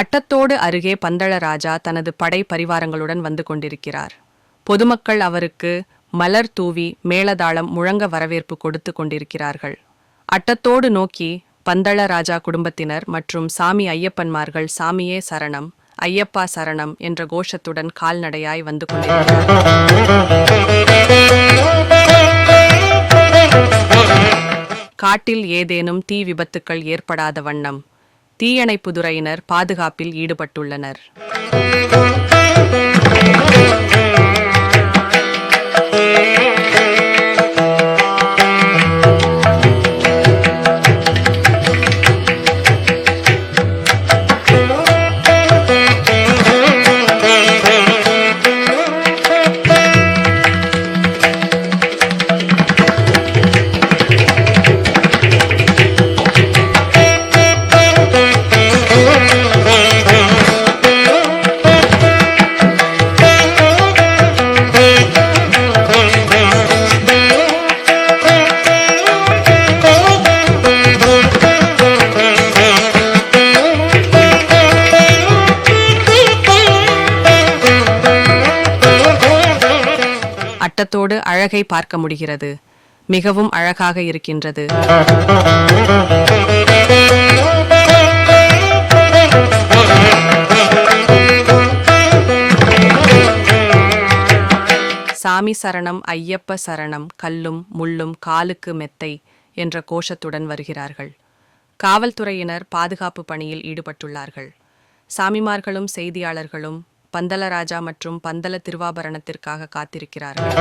அட்டத்தோடு அருகே பந்தளராஜா தனது படை பரிவாரங்களுடன் வந்து கொண்டிருக்கிறார். பொதுமக்கள் அவருக்கு மலர் தூவி மேளதாளம் முழங்க வரவேற்பு கொடுத்து கொண்டிருக்கிறார்கள். அட்டத்தோடு நோக்கி பந்தளராஜா குடும்பத்தினர் மற்றும் சாமி ஐயப்பன்மார்கள் சாமியே சரணம், ஐயப்பா சரணம் என்ற கோஷத்துடன் கால்நடையாய் வந்து கொண்டிருக்கிறார்கள். காட்டில் ஏதேனும் தீ விபத்துக்கள் ஏற்படாத வண்ணம் தீயணைப்புத்துறையினர் பாதுகாப்பில் ஈடுபட்டுள்ளனர். அட்டத்தோடு அழகை பார்க்க முடிகிறது. மிகவும் அழகாக இருக்கின்றது. சாமி சரணம், ஐயப்ப சரணம், கல்லும் முள்ளும் காலுக்கு மெத்தை என்ற கோஷத்துடன் வருகிறார்கள். காவல்துறையினர் பாதுகாப்பு பணியில் ஈடுபட்டுள்ளார்கள். சாமிமார்களும் செய்தியாளர்களும் பந்தளராஜா மற்றும் பந்தல திருவாபரணத்திற்காக காத்திருக்கிறார்கள்.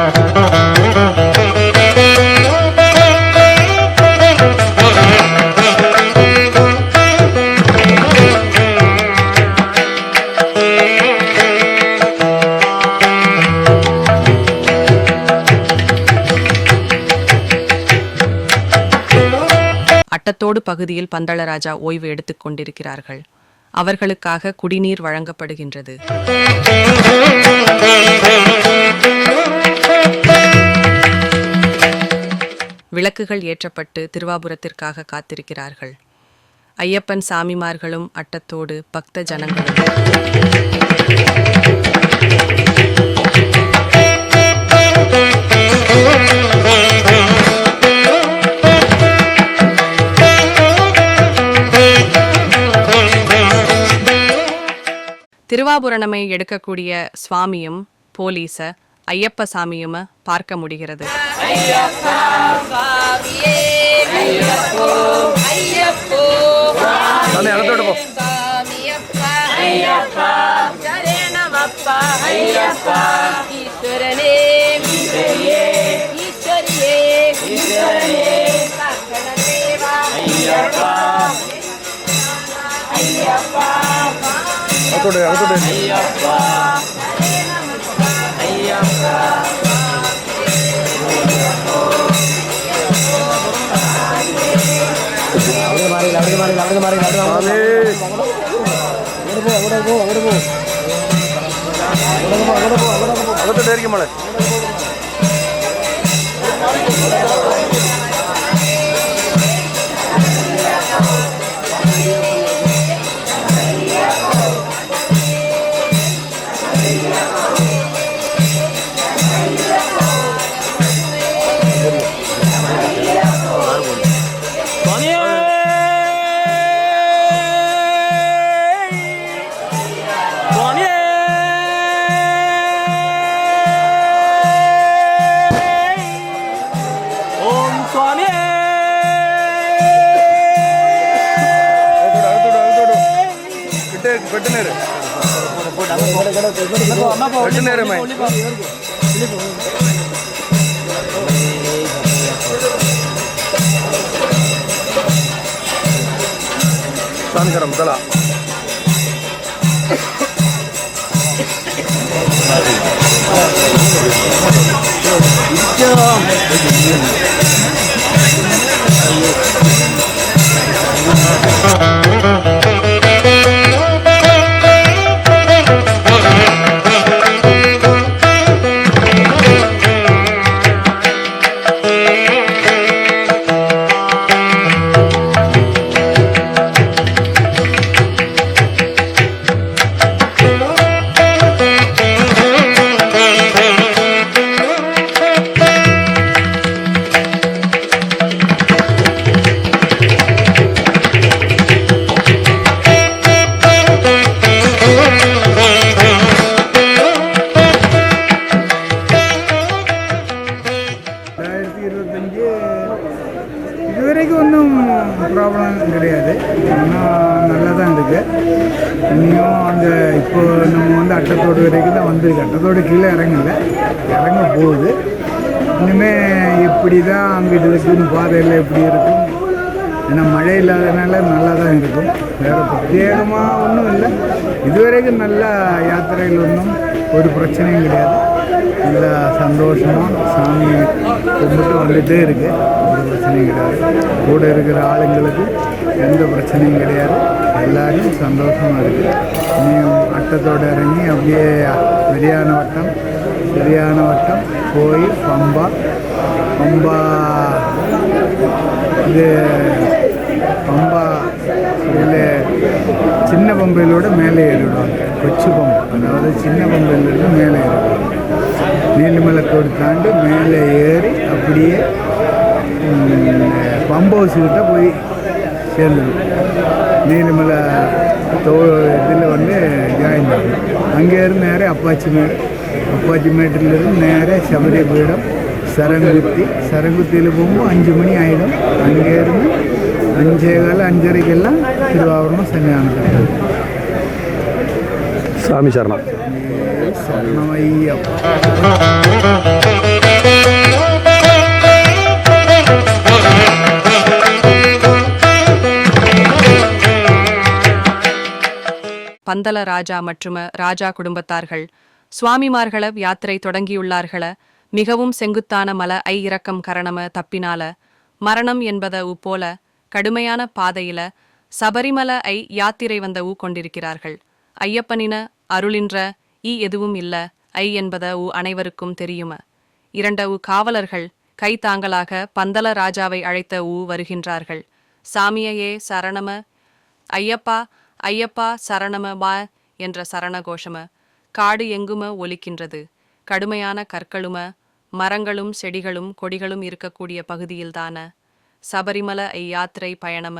அட்டத்தோடு பகுதியில் பந்தளராஜா ஓய்வு எடுத்துக் கொண்டிருக்கிறார்கள். அவர்களுக்காக குடிநீர் வழங்கப்படுகின்றது. விளக்குகள் ஏற்றப்பட்டு திருவாபுரத்திற்காக காத்திருக்கிறார்கள். ஐயப்பன் சாமிமார்களும் அட்டத்தோடு பக்த ஜனங்களும். திருவாபுரணமை எடுக்கக்கூடிய சுவாமியும் போலீஸ ஐயப்ப சாமியும் பார்க்க முடிகிறது. வந்திருக்கு. அட்டத்தோடு கீழே இறங்கல, இறங்க போகுது. இனிமேல் எப்படி தான் அங்கிட்டு இருக்குன்னு பாதையில் எப்படி இருக்கும். ஏன்னா மழை இல்லாதனால நல்லா தான் இருக்கும். வேறு பிரத்யேகமாக ஒன்றும் இல்லை. இதுவரைக்கும் நல்லா யாத்திரையில் ஒன்றும் ஒரு பிரச்சனையும் கிடையாது. நல்லா சந்தோஷமாக சாமி கும்பிட்டு வந்துகிட்டே இருக்குது. ஒரு பிரச்சனையும் கிடையாது. கூட இருக்கிற ஆளுங்களுக்கு எந்த பிரச்சனையும் கிடையாது. எல்லோரும் சந்தோஷமாக இருக்குது. இனியும் அட்டத்தோடு இறங்கி அப்படியே சரியான வட்டம் போய் பம்பா இது இதில் சின்ன பம்பையிலோட மேலே ஏறிடுவாங்க. கொச்சி பம்பை, அதாவது சின்ன பம்பையிலிருந்து மேலே ஏறிடுவாங்க. நீலிமலைக்கோடு தாண்டி மேலே ஏறி அப்படியே பம்ப் ஹவுஸுக்கிட்ட போய் சேர்ந்துடும். நீலிமலை இதில் ஜாயின் ஆகும். அங்கேருந்து நேரே அப்பாச்சி மேட்டிலிருந்து நேரே சபரி பீடம் சரங்குத்தியில் போகும்போது 5 மணி ஆகிடும். அங்கேருந்து 5:15 திருவாவூர்ணம் சன்னிதானம். சாமி சரணம். சரணமையப்பா. பந்தல ராஜா மற்றும் ராஜா குடும்பத்தார்கள் சுவாமிமார்கள யாத்திரை தொடங்கியுள்ளார்கள. மிகவும் செங்குத்தான மல இறக்கம் கரணம தப்பினால மரணம் என்பத போல கடுமையான பாதையில சபரிமல யாத்திரை வந்த கொண்டிருக்கிறார்கள். ஐயப்பனின அருளின்ற எதுவும் இல்ல என்பத அனைவருக்கும் தெரியும. 2 காவலர்கள் கை தாங்களாக பந்தல ராஜாவை அழைத்த வருகின்றார்கள். சாமியையே சரணம, ஐயப்பா ஐயப்பா சரணம பா என்ற சரண கோஷம காடு எங்கும ஒலிக்கின்றது. கடுமையான கற்களும மரங்களும் செடிகளும் கொடிகளும் இருக்கக்கூடிய பகுதியில்தான சபரிமல யாத்திரை பயணம.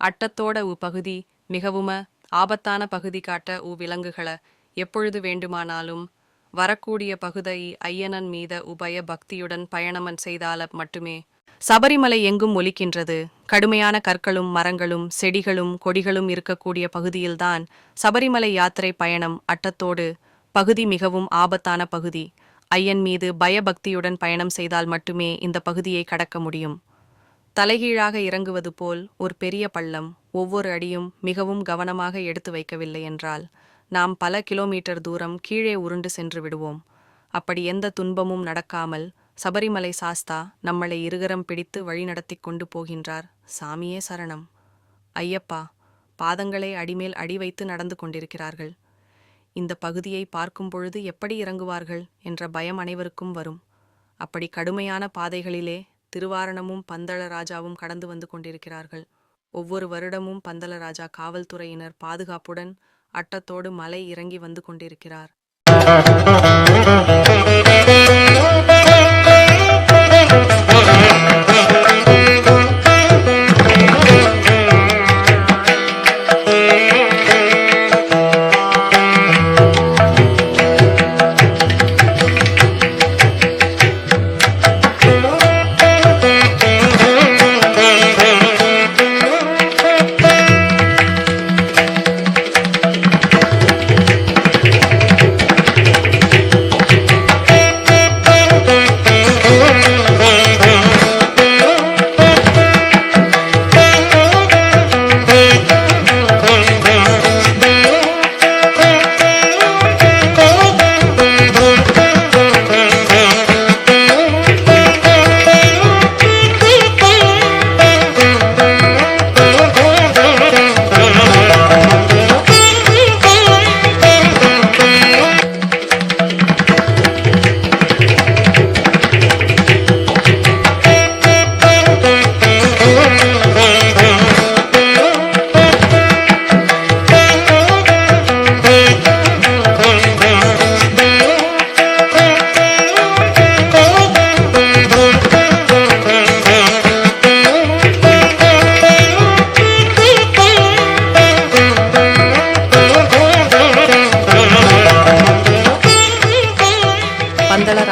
அட்டத்தோட பகுதி மிகவும் ஆபத்தான பகுதி காட்ட விலங்குகளை எப்பொழுது வேண்டுமானாலும் வரக்கூடிய பகுதி ஐயனன் மீத உபய பக்தியுடன் பயணமன் செய்தால மட்டுமே. சபரிமலை எங்கும் ஒலிக்கின்றது. கடுமையான கற்களும் மரங்களும் செடிகளும் கொடிகளும் இருக்கக்கூடிய பகுதியில்தான் சபரிமலை யாத்திரை பயணம். அட்டத்தோடு பகுதி மிகவும் ஆபத்தான பகுதி. ஐயன் மீது பயபக்தியுடன் பயணம் செய்தால் மட்டுமே இந்த பகுதியை கடக்க முடியும். தலைகீழாக இறங்குவது போல் ஒரு பெரிய பள்ளம். ஒவ்வொரு அடியும் மிகவும் கவனமாக எடுத்து வைக்கவில்லை என்றால் நாம் பல கிலோமீட்டர் தூரம் கீழே உருண்டு சென்று விடுவோம். அப்படி எந்த துன்பமும் நடக்காமல் சபரிமலை சாஸ்தா நம்மளை இருகரம் பிடித்து வழிநடத்தி கொண்டு போகின்றார். சாமியே சரணம். ஐயப்பா, பாதங்களை அடிமேல் அடி வைத்து நடந்து கொண்டிருக்கிறார்கள். இந்த பகுதியை பார்க்கும் பொழுது எப்படி இறங்குவார்கள் என்ற பயம் அனைவருக்கும் வரும். அப்படி கடுமையான பாதைகளிலே திருவாரணமும் பந்தள ராஜாவும் கடந்து வந்து கொண்டிருக்கிறார்கள். ஒவ்வொரு வருடமும் பந்தள ராஜா காவல்துறையினர் பாதுகாப்புடன் அட்டத்தோடு மலை இறங்கி வந்து கொண்டிருக்கிறார்.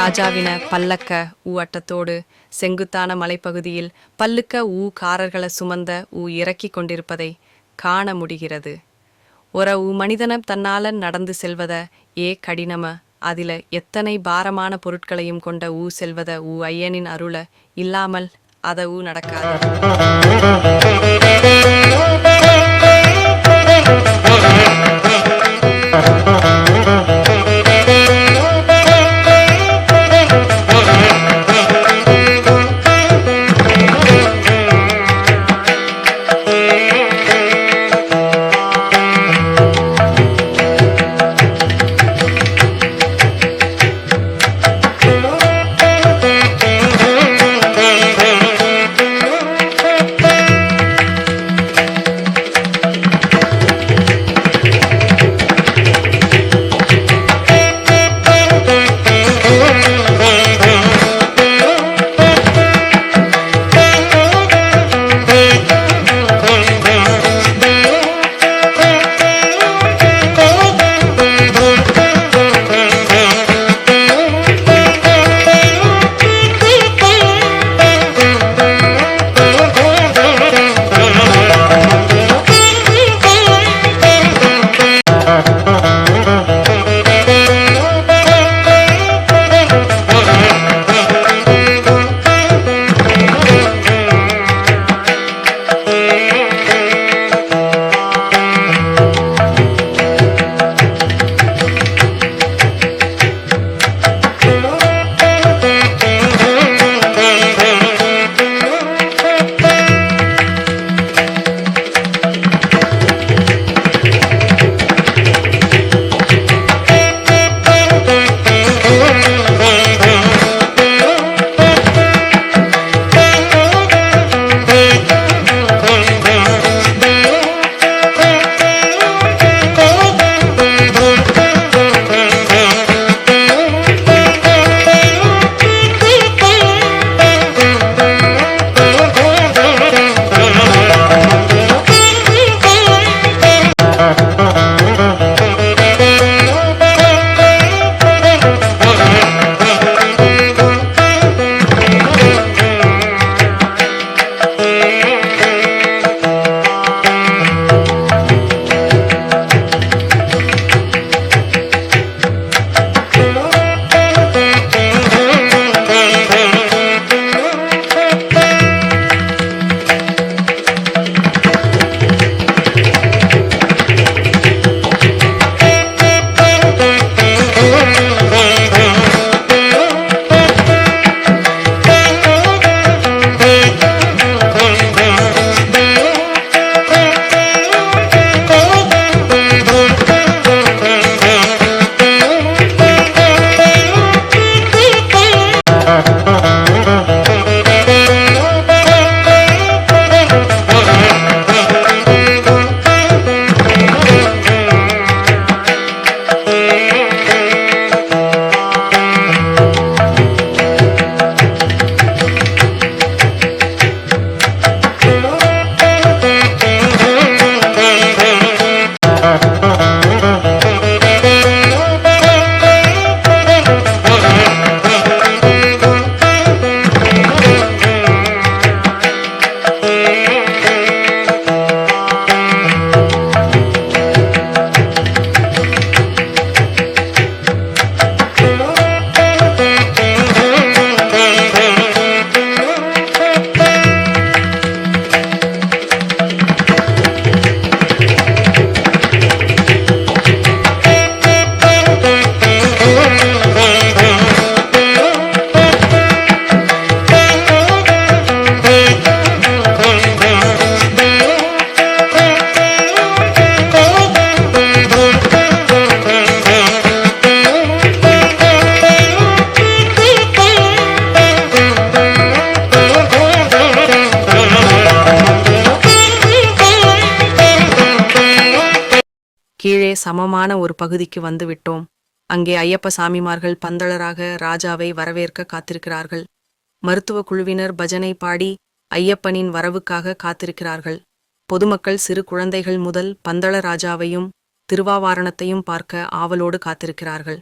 ராஜாவின பல்லக்க அட்டத்தோடு செங்குத்தான மலைப்பகுதியில் பல்லுக்க காரர்களை சுமந்த இறக்கி கொண்டிருப்பதை காண முடிகிறது. ஒரு மனிதன தன்னால நடந்து செல்வத கடினம அதில எத்தனை பாரமான பொருட்களையும் கொண்ட செல்வத ஐயனின் அருள இல்லாமல் அத நடக்காது. கீழே சமமான ஒரு பகுதிக்கு வந்து விட்டோம். அங்கே ஐயப்ப சாமிமார்கள் பந்தளராக ராஜாவை வரவேற்க காத்திருக்கிறார்கள். மருத்துவ குழுவினர் பஜனை பாடி ஐயப்பனின் வரவுக்காக காத்திருக்கிறார்கள். பொதுமக்கள் சிறு குழந்தைகள் முதல் பந்தள ராஜாவையும் திருவாவாரணத்தையும் பார்க்க ஆவலோடு காத்திருக்கிறார்கள்.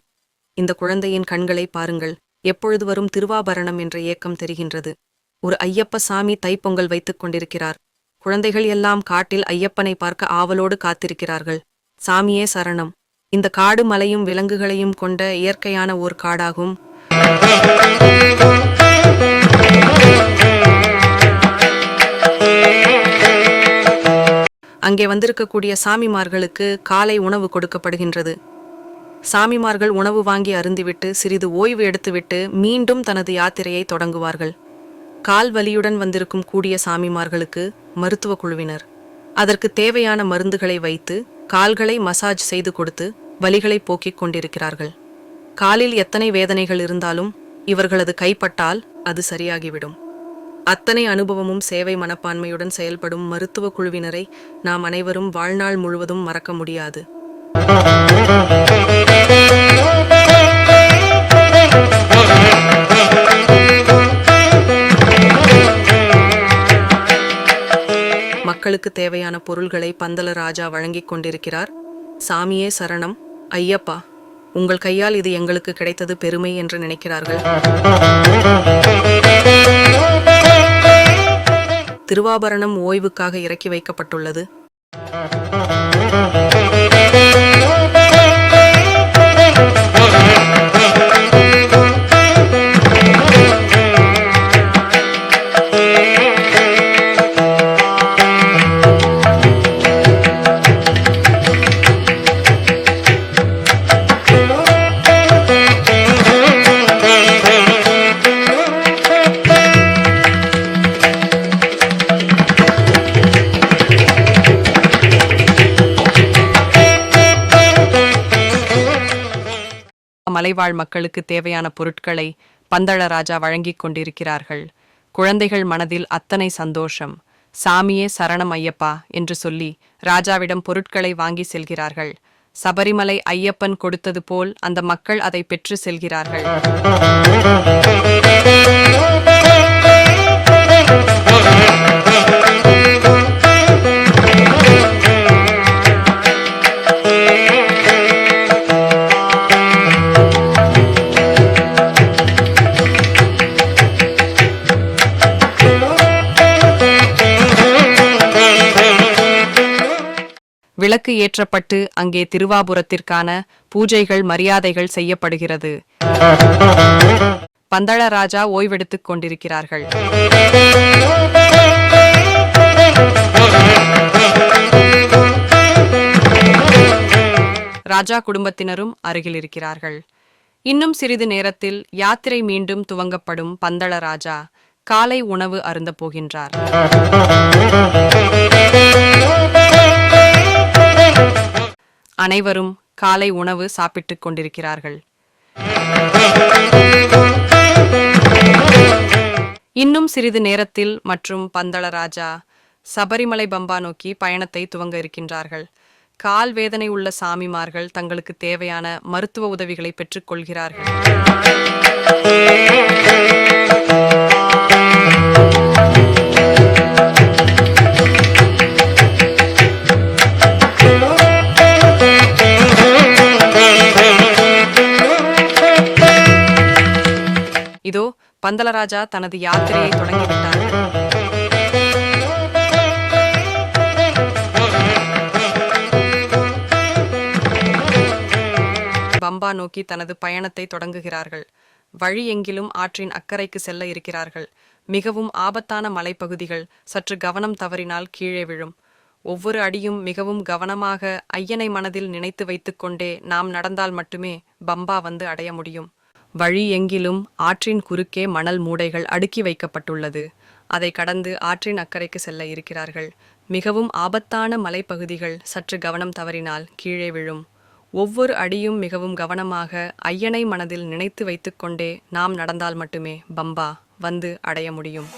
இந்த குழந்தையின் கண்களை பாருங்கள். எப்பொழுது வரும் திருவாபரணம் என்ற ஏக்கம் தெரிகின்றது. ஒரு ஐயப்ப சாமி தைப்பொங்கல் வைத்துக் கொண்டிருக்கிறார். குழந்தைகள் எல்லாம் காட்டில் ஐயப்பனை பார்க்க ஆவலோடு காத்திருக்கிறார்கள். சாமியே சரணம். இந்த காடு மலையும் விலங்குகளையும் கொண்ட இயற்கையான ஓர் காடாகும். அங்கே வந்திருக்கக்கூடிய சாமிமார்களுக்கு காலை உணவு கொடுக்கப்படுகின்றது. சாமிமார்கள் உணவு வாங்கி அருந்திவிட்டு சிறிது ஓய்வு எடுத்துவிட்டு மீண்டும் தனது யாத்திரையை தொடங்குவார்கள். கால் வலியுடன் வந்திருக்கும் கூடிய சாமிமார்களுக்கு மருத்துவ குழுவினர் அதற்கு தேவையான மருந்துகளை வைத்து கால்களை மசாஜ் செய்து கொடுத்து வலிகளை போக்கிக் கொண்டிருக்கிறார்கள். காலில் எத்தனை வேதனைகள் இருந்தாலும் இவர்களது கைப்பட்டால் அது சரியாகிவிடும். அத்தனை அனுபவமும் சேவை மனப்பான்மையுடன் செயல்படும் மருத்துவ குழுவினரை நாம் அனைவரும் வாழ்நாள் முழுவதும் மறக்க முடியாது. மக்களுக்கு தேவையான பொருள்களை பந்தல ராஜா வழங்கிக் கொண்டிருக்கிறார். சாமியே சரணம், ஐயப்பா, உங்கள் கையால் இது எங்களுக்கு கிடைத்தது பெருமை என்று நினைக்கிறார்கள். திருவாபரணம் ஓய்வுக்காக இறக்கி வைக்கப்பட்டுள்ளது. மலைவாழ் மக்களுக்கு தேவையான பொருட்களை பந்தள ராஜா வழங்கிக் கொண்டிருக்கிறார்கள். குழந்தைகள் மனதில் அத்தனை சந்தோஷம். சாமியே சரணம் ஐயப்பா என்று சொல்லி ராஜாவிடம் பொருட்களை வாங்கி செல்கிறார்கள். சபரிமலை ஐயப்பன் கொடுத்தது போல் அந்த மக்கள் அதை பெற்று செல்கிறார்கள். விளக்கு ஏற்றப்பட்டு அங்கே திருவாபுரத்திற்கான பூஜைகள் மரியாதைகள் செய்யப்படுகிறது. பந்தள ராஜா ஓய்வெடுத்துக் கொண்டிருக்கிறார்கள். ராஜா குடும்பத்தினரும் அருகில் இருக்கிறார்கள். இன்னும் சிறிது நேரத்தில் யாத்திரை மீண்டும் துவங்கப்படும். பந்தள ராஜா காலை உணவு அருந்த போகின்றார். அனைவரும் காலை உணவு சாப்பிட்டுக் கொண்டிருக்கிறார்கள். இன்னும் சிறிது நேரத்தில் மற்றும் பந்தள ராஜா சபரிமலை பம்பா நோக்கி பயணத்தை துவங்க இருக்கின்றார்கள். கால் வேதனை உள்ள சாமிமார்கள் தங்களுக்கு தேவையான மருத்துவ உதவிகளை பெற்றுக் கொள்கிறார்கள். இதோ பந்தளராஜா தனது யாத்திரையை தொடங்கிவிட்டார். பம்பா நோக்கி தனது பயணத்தை தொடங்குகிறார்கள். வழி எங்கிலும் ஆற்றின் அக்கறைக்கு செல்ல இருக்கிறார்கள். மிகவும் ஆபத்தான மலைப்பகுதிகள். சற்று கவனம் தவறினால் கீழே விழும். ஒவ்வொரு அடியும் மிகவும் கவனமாக ஐயனை மனதில் நினைத்து வைத்துக்கொண்டே நாம் நடந்தால் மட்டுமே பம்பா வந்து அடைய முடியும். வழி எங்கிலும் ஆற்றின் குறுக்கே மணல் மூடைகள் அடுக்கி வைக்கப்பட்டுள்ளது. அதை கடந்து ஆற்றின் அக்கறைக்கு செல்ல இருக்கிறார்கள். மிகவும் ஆபத்தான மலைப்பகுதிகள். சற்று கவனம் தவறினால் கீழே விழும். ஒவ்வொரு அடியும் மிகவும் கவனமாக ஐயனை மனதில் நினைத்து வைத்துக்கொண்டே நாம் நடந்தால் மட்டுமே பம்பா வந்து அடைய முடியும்.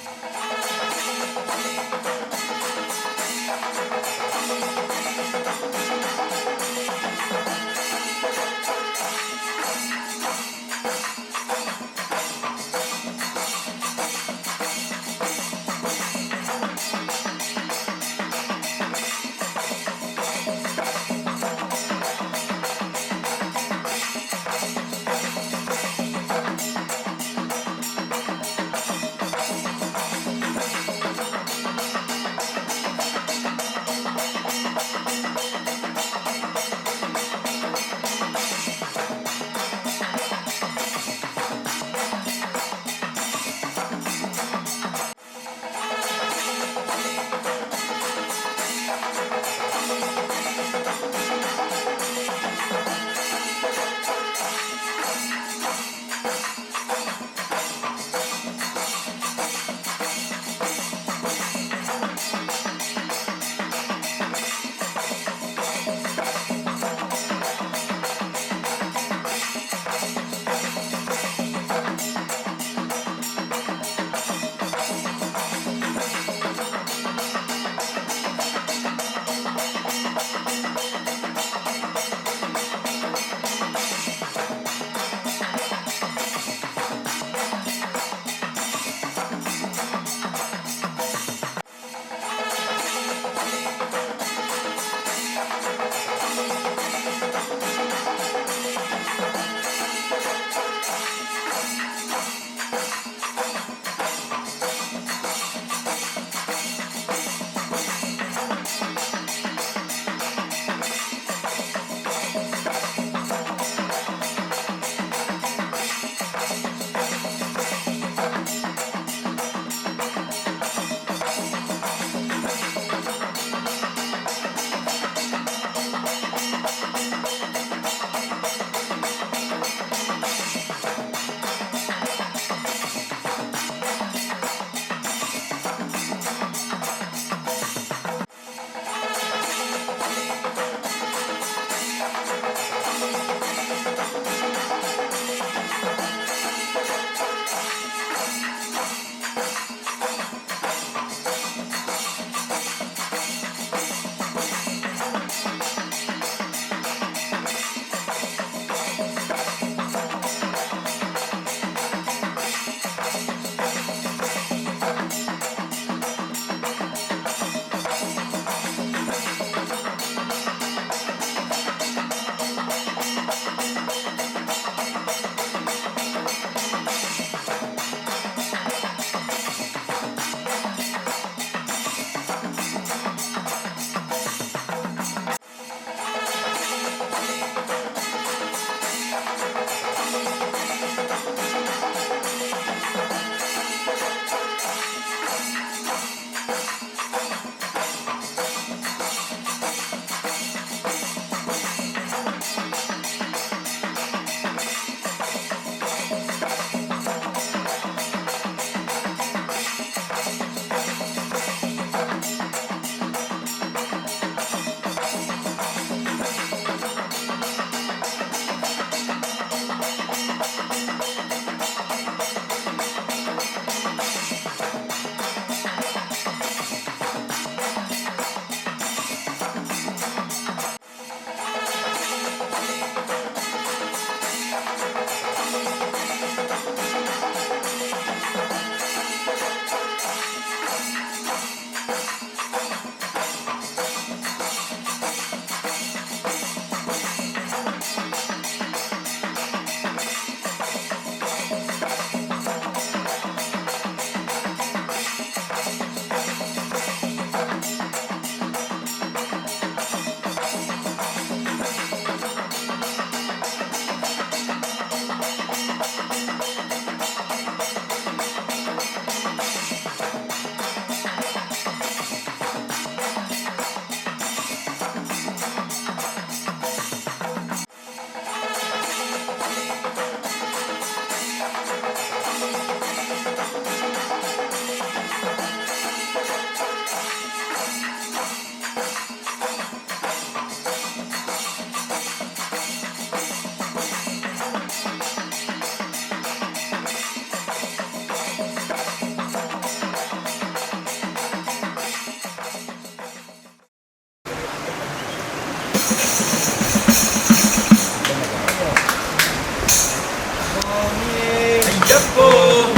ஐயப்போ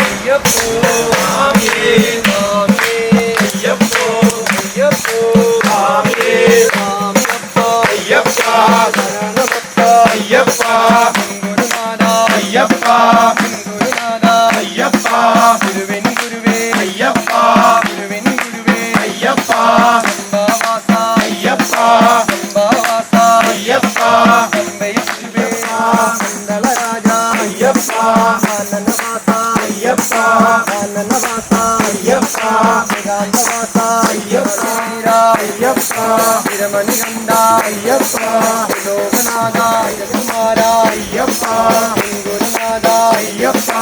ஐயப்போ சாமியே சாமியே ஐயப்போ ஐயப்போ சாமியே சாமியப்பா ஐயப்பா சரணமப்பா ஐயப்பா குருநாதா ஐயப்பா குருநாதா ஐயப்பா குருவின் குருவே ஐயப்பா குருவின் குருவே ஐயப்பா சம்பாவாசா ஐயப்பா சம்பாவாசா ஐயப்பா சம்பை குருவே மண்டலராஜா ஐயப்பா ஆனந்தவாசா ஐயப்பா ஆனந்தவாசா ஐயப்பா வேதாந்தவாசா ஐயப்பா ஐயப்பா பிரமணிகண்டா ஐயப்பா லோகநாதா குமாரா ஐயப்பா குருநாதா ஐயப்பா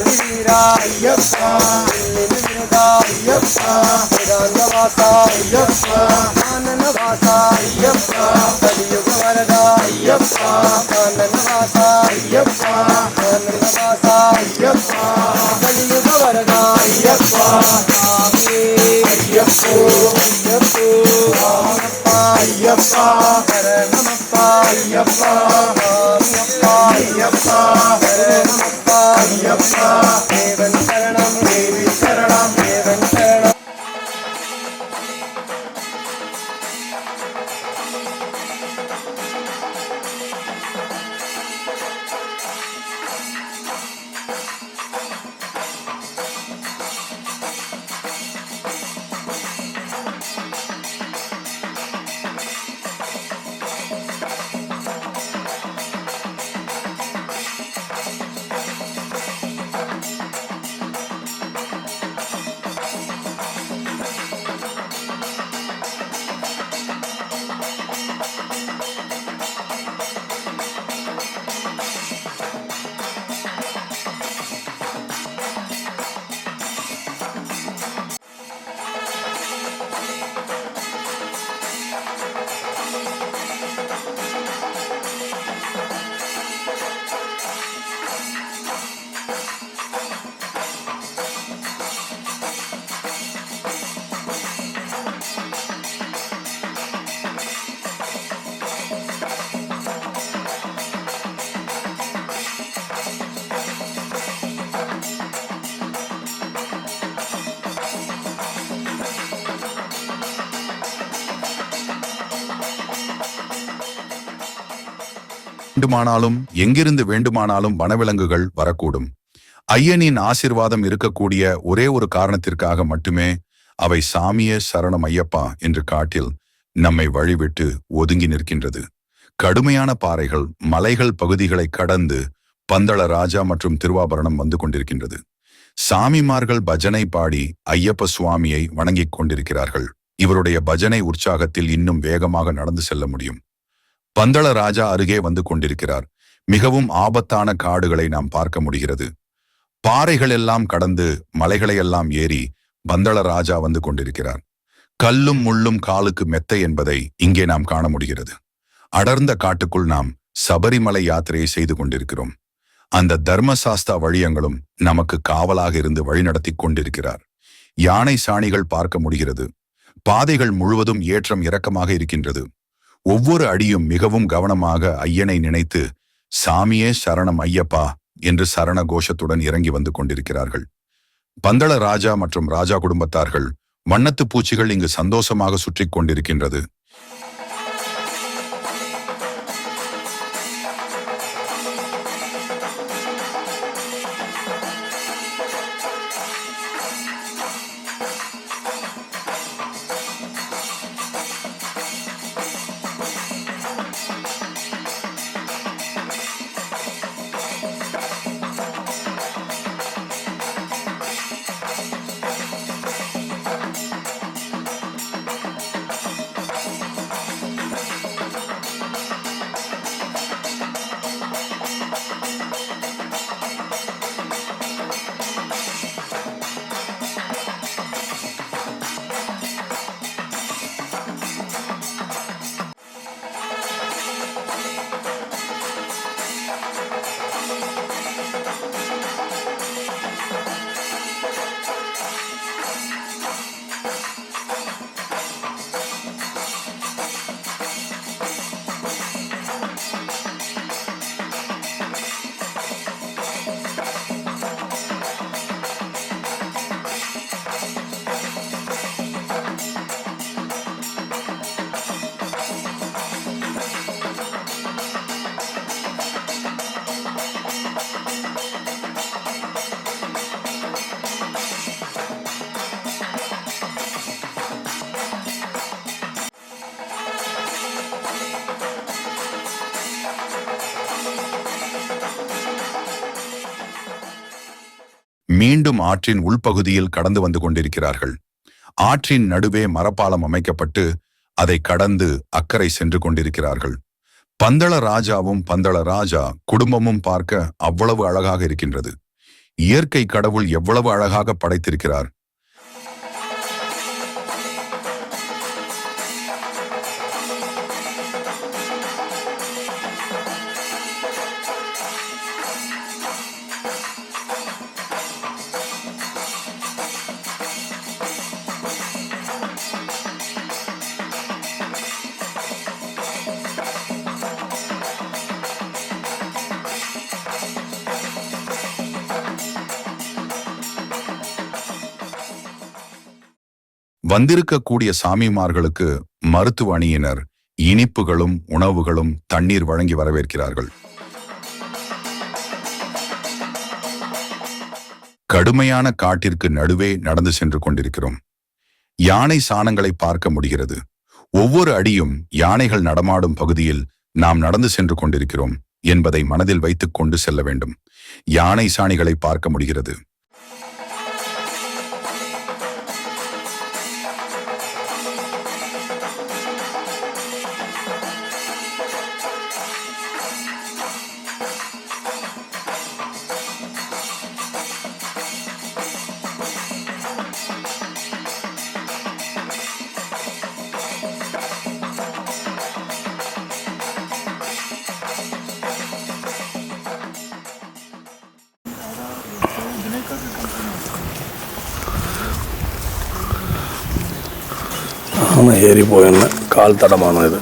வீரா ஐயப்பா விருதா ஐயப்பா வேதாந்தவாசா ஐயப்பா ஆனந்தவாசா ஐயப்பா கலியுக வரதா ஐயப்பா ஆனந்தவாசா ஐயப்பா ஆனந்தவாசா ஐயப்பா கலியுக வரதா ஐயப்பா சாமியே ஐயப்போ ஐயப்போ ராமப்பா ஐயப்பா சரணமப்பா ஐயப்பா சாமியப்பா ஐயப்பா சரணமப்பா ஐயப்பா தேவன் சரணம் தேவி சரணம் தேவன் சரணம். வேண்டுமானாலும் எங்கிருந்து வேண்டுமானாலும் வனவிலங்குகள் வரக்கூடும். ஐயனின் ஆசீர்வாதம் இருக்கக்கூடிய ஒரே ஒரு காரணத்திற்காக மட்டுமே அவை சாமியே சரணம் ஐயப்பா என்று காட்டில் நம்மை வழிவிட்டு ஒதுங்கி நிற்கின்றது. கடுமையான பாறைகள் மலைகள் பகுதிகளை கடந்து பந்தள ராஜா மற்றும் திருவாபரணம் வந்து கொண்டிருக்கின்றது. சாமிமார்கள் பஜனை பாடி ஐயப்ப சுவாமியை வணங்கிக் கொண்டிருக்கிறார்கள். இவருடைய பஜனை உற்சாகத்தில் இன்னும் வேகமாக நடந்து செல்ல முடியும். பந்தள ராஜா அருகே வந்து கொண்டிருக்கிறார். மிகவும் ஆபத்தான காடுகளை நாம் பார்க்க முடிகிறது. பாறைகள் எல்லாம் கடந்து மலைகளை எல்லாம் ஏறி பந்தள ராஜா வந்து கொண்டிருக்கிறார். கல்லும் முள்ளும் காலுக்கு மெத்தை என்பதை இங்கே நாம் காண முடிகிறது. அடர்ந்த காட்டுக்குள் நாம் சபரிமலை யாத்திரையை செய்து கொண்டிருக்கிறோம். அந்த தர்மசாஸ்தா வழியங்களும் நமக்கு காவலாக இருந்து வழிநடத்தி கொண்டிருக்கிறார். யானை சாணிகள் பார்க்க முடிகிறது. பாதைகள் முழுவதும் ஏற்றம் இறக்கமாக இருக்கின்றது. ஒவ்வொரு அடியும் மிகவும் கவனமாக ஐயனை நினைத்து சாமியே சரணம் ஐயப்பா என்று சரண கோஷத்துடன் இறங்கி வந்து கொண்டிருக்கிறார்கள். பந்தள ராஜா மற்றும் ராஜா குடும்பத்தார்கள் வண்ணத்து பூச்சிகள் இங்கு சந்தோஷமாக சுற்றி கொண்டிருக்கின்றது. மீண்டும் ஆற்றின் உள்பகுதியில் கடந்து வந்து கொண்டிருக்கிறார்கள். ஆற்றின் நடுவே மரப்பாலம் அமைக்கப்பட்டு அதை கடந்து அக்கறை சென்று கொண்டிருக்கிறார்கள். பந்தள ராஜாவும் பந்தள ராஜா குடும்பமும் பார்க்க அவ்வளவு அழகாக இருக்கின்றது. இயற்கை கடவுள் எவ்வளவு அழகாக படைத்திருக்கிறார். வந்திருக்கக்கூடிய சாமிமார்களுக்கு மருத்துவ அணியினர் இனிப்புகளும் உணவுகளும் தண்ணீர் வழங்கி வரவேற்கிறார்கள். கடுமையான காட்டிற்கு நடுவே நடந்து சென்று கொண்டிருக்கிறோம். யானை சாணங்களை பார்க்க முடிகிறது. ஒவ்வொரு அடியும் யானைகள் நடமாடும் பகுதியில் நாம் நடந்து சென்று கொண்டிருக்கிறோம் என்பதை மனதில் வைத்துக் கொண்டு செல்ல வேண்டும். யானை சாணிகளை பார்க்க முடிகிறது. ஆனை ஏறி போயின்னு கால் தடமான இது.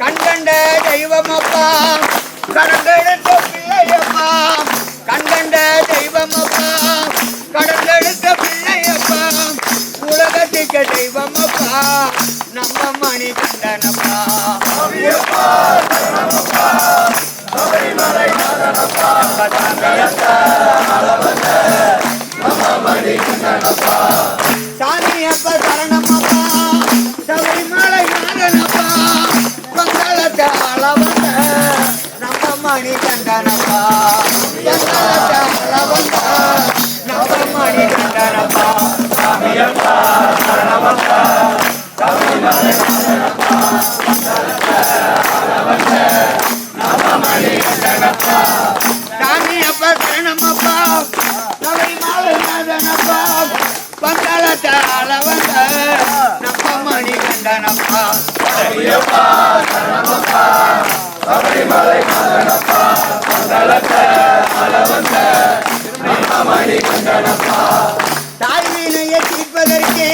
கண்கண்ட தெய்வமப்பா கடந்தெடுத்த பிள்ளையப்பா, கண்கண்ட தெய்வமப்பா கடந்தெடுத்த பிள்ளையப்பா, உலகத்துக்கு தெய்வமப்பா நம்ம மணி கண்டனப்பா. சாமியப்பா சரணமப்பா சபரிமலை நாதனப்பா, பங்களத்தை அளவந்த நம்ம மணி கண்டனப்பா, பங்களத்தை அளவந்த நம்ம மணி கண்டனப்பா. சாமியப்பா சரணமப்பா சபரிமலை நாதனப்பா, பங்களத்தை அளவந்த நம்ம மணி கண்டனப்பா. சாமியப்பா சரணமப்பா சபரிமலை நாதனப்பா, பங்களத்தை அளவந்த நம்ம மணி கண்டனப்பா. ஐயப்பா சரணமப்பா சபரிமலை நாதனப்பா, பங்களத்தை அளவந்த நம்ம மணி கண்டனப்பா. தாய்வினையை தீர்ப்பதற்கே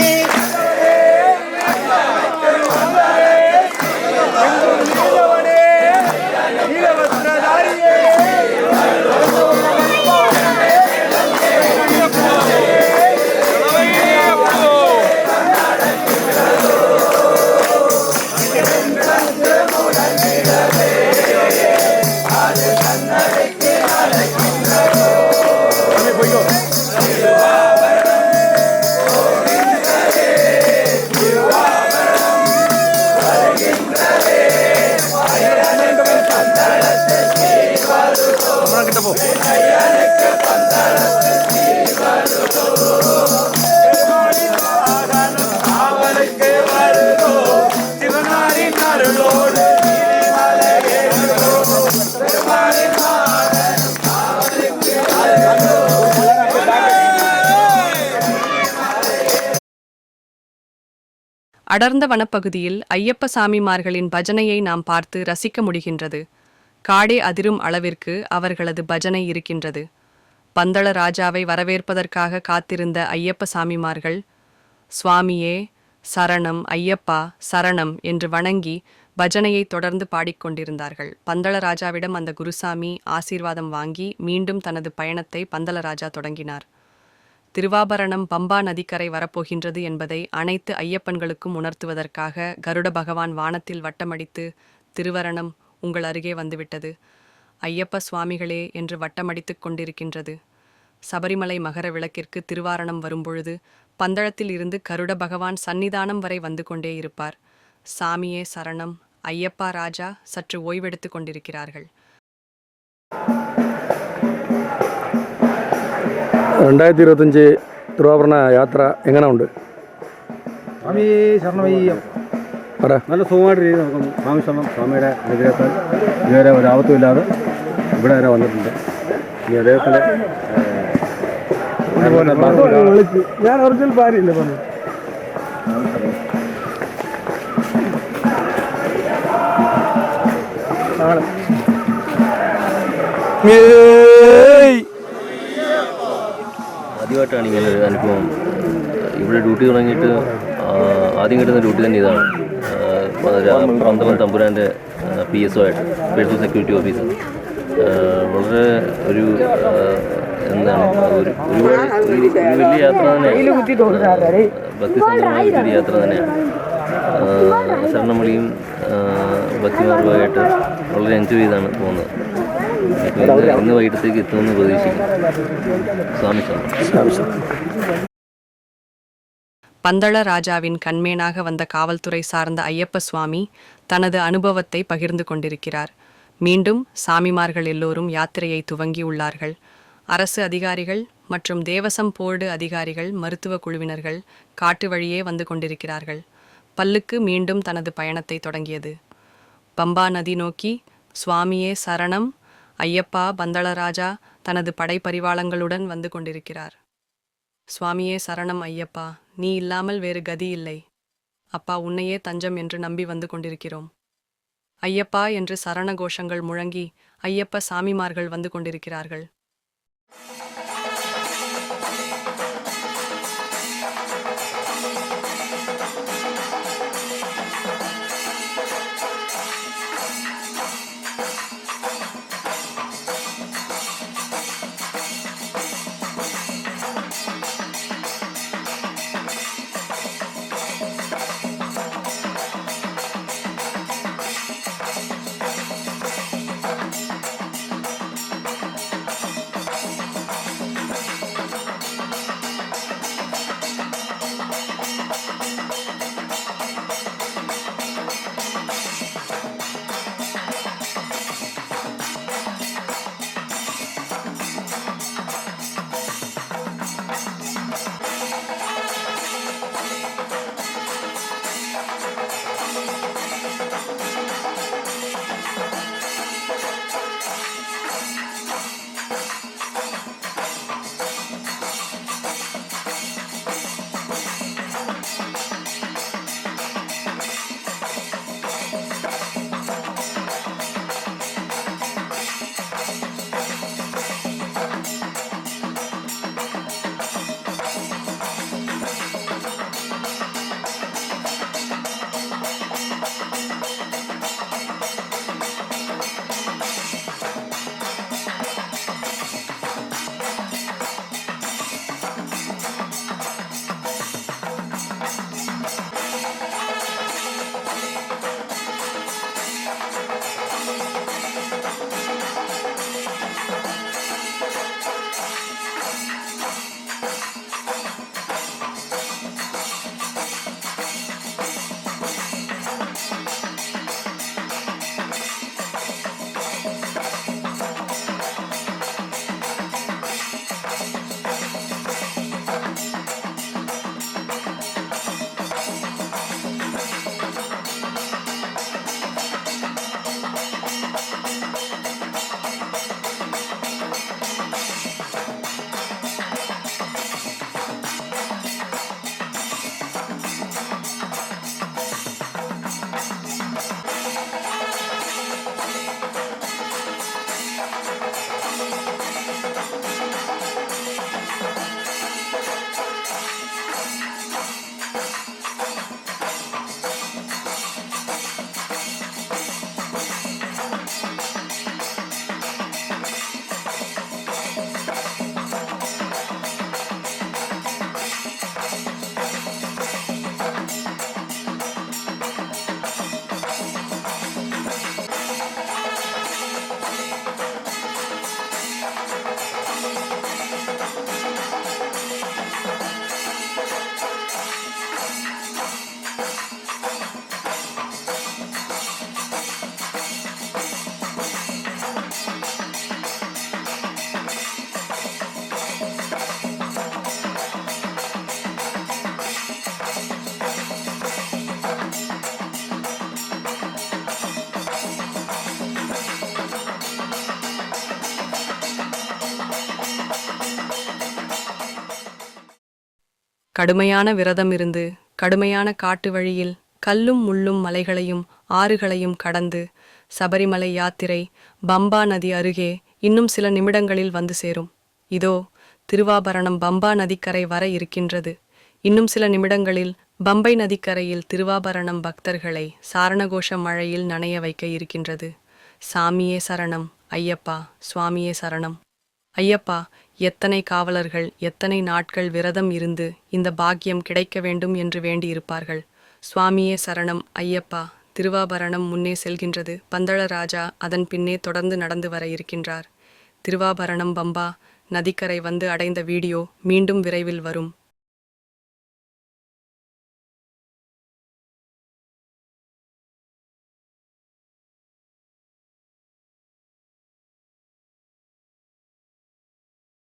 அடர்ந்த வனப்பகுதியில் ஐயப்ப சாமிமார்களின் பஜனையை நாம் பார்த்து ரசிக்க முடிகின்றது. காடே அதிரும் அளவிற்கு அவர்களது பஜனை இருக்கின்றது. பந்தள ராஜாவை வரவேற்பதற்காக காத்திருந்த ஐயப்ப சாமிமார்கள் சுவாமியே சரணம் ஐயப்பா சரணம் என்று வணங்கி பஜனையை தொடர்ந்து பாடிக்கொண்டிருந்தார்கள். பந்தள ராஜாவிடம் அந்த குருசாமி ஆசீர்வாதம் வாங்கி மீண்டும் தனது பயணத்தை பந்தள ராஜா தொடங்கினார். திருவாபரணம் பம்பா நதிக்கரை வரப்போகின்றது என்பதை அனைத்து ஐயப்பன்களுக்கும் உணர்த்துவதற்காக கருட பகவான் வானத்தில் வட்டமடித்து, திருவரணம் உங்கள் அருகே வந்துவிட்டது, ஐயப்ப சுவாமிகளே என்று வட்டமடித்துக் கொண்டிருக்கின்றது. சபரிமலை மகர விளக்கிற்கு திருவாரணம் வரும்பொழுது பந்தளத்தில் இருந்து கருட பகவான் சன்னிதானம் வரை வந்து கொண்டே இருப்பார். சாமியே சரணம், ஐயப்பா ராஜா சற்று ஓய்வெடுத்து கொண்டிருக்கிறார்கள். 2025 തിരുവാഭരണ യാത്ര എങ്ങനെ ഉണ്ട്? സ്വാമി ശരണമയ്യം പറ. നല്ല സുഖമായിട്ട് രീതി നടക്കുന്നു. സ്വാമി ശരണം, സ്വാമിയുടെ അനുഗ്രഹത്താൽ ഇതുവരെ ഒരാപത്തും ഇല്ലാതെ ഇവിടെ വരെ വന്നിട്ടുണ്ട്. ഇനി അദ്ദേഹത്തിൻ്റെ ഞാൻ ഒറിജിനൽ ഭാര്യയില്ലേ പറഞ്ഞു. ആദ്യമായിട്ടാണ് ഇങ്ങനെ ഒരു അനുഭവം. ഇവിടെ ഡ്യൂട്ടി തുടങ്ങിയിട്ട് ആദ്യം കിട്ടുന്ന ഡ്യൂട്ടി തന്നെ ഇതാണ്. പന്തളം തമ്പുരാൻ്റെ PSO ആയിട്ട്, പേഴ്സണൽ സെക്യൂരിറ്റി ഓഫീസർ. വളരെ ഒരു എന്താണ് ഒരു വലിയ യാത്ര തന്നെയാണ്. ഭക്തിസംബന്ധമായ ഒരു യാത്ര തന്നെയാണ്. ശരണമളിയും ഭക്തിമാർഗമായിട്ട് വളരെ എൻജോയ് ചെയ്താണ് പോകുന്നത്. ഇന്ന് വൈകിട്ടത്തേക്ക് എത്തുമെന്ന് പ്രതീക്ഷിക്കും. സ്വാമി ശരണം. பந்தள ராஜாவின் கண்மேனாக வந்த காவல்துறை சார்ந்த ஐயப்ப சுவாமி தனது அனுபவத்தை பகிர்ந்து கொண்டிருக்கிறார். மீண்டும் சாமிமார்கள் எல்லோரும் யாத்திரையை துவங்கியுள்ளார்கள். அரசு அதிகாரிகள் மற்றும் தேவசம் போர்டு அதிகாரிகள், மருத்துவ குழுவினர்கள் காட்டு வழியே வந்து கொண்டிருக்கிறார்கள். பல்லுக்கு மீண்டும் தனது பயணத்தை தொடங்கியது. பம்பா நதி நோக்கி சுவாமியே சரணம், ஐயப்பா பந்தள ராஜா தனது படை பரிவாளங்களுடன் வந்து கொண்டிருக்கிறார். சுவாமியே சரணம் ஐயப்பா, நீ இல்லாமல் வேறு கதி இல்லை. அப்பா உன்னையே தஞ்சம் என்று நம்பி வந்து கொண்டிருக்கிறோம். ஐயப்பா என்று சரண கோஷங்கள் முழங்கி ஐயப்ப சாமிமார்கள் வந்து கொண்டிருக்கிறார்கள். கடுமையான விரதம் இருந்து கடுமையான காட்டு வழியில் கல்லும் முள்ளும் மலைகளையும் ஆறுகளையும் கடந்து சபரிமலை யாத்திரை பம்பா நதி அருகே இன்னும் சில நிமிடங்களில் வந்து சேரும். இதோ திருவாபரணம் பம்பா நதிக்கரை வர இருக்கின்றது. இன்னும் சில நிமிடங்களில் பம்பை நதிக்கரையில் திருவாபரணம் பக்தர்களை சாரணகோஷ மழையில் நனைய வைக்க இருக்கின்றது. சாமியே சரணம் ஐயப்பா, சுவாமியே சரணம் ஐயப்பா. எத்தனை காவலர்கள் எத்தனை நாட்கள் விரதம் இருந்து இந்த பாக்கியம் கிடைக்க வேண்டும் என்று வேண்டியிருப்பார்கள். சுவாமியே சரணம் ஐயப்பா. திருவாபரணம் முன்னே செல்கின்றது. பந்தளராஜா அதன் பின்னே தொடர்ந்து நடந்து வர இருக்கின்றார். திருவாபரணம் பம்பா நதிக்கரை வந்து அடைந்த வீடியோ மீண்டும் விரைவில் வரும்.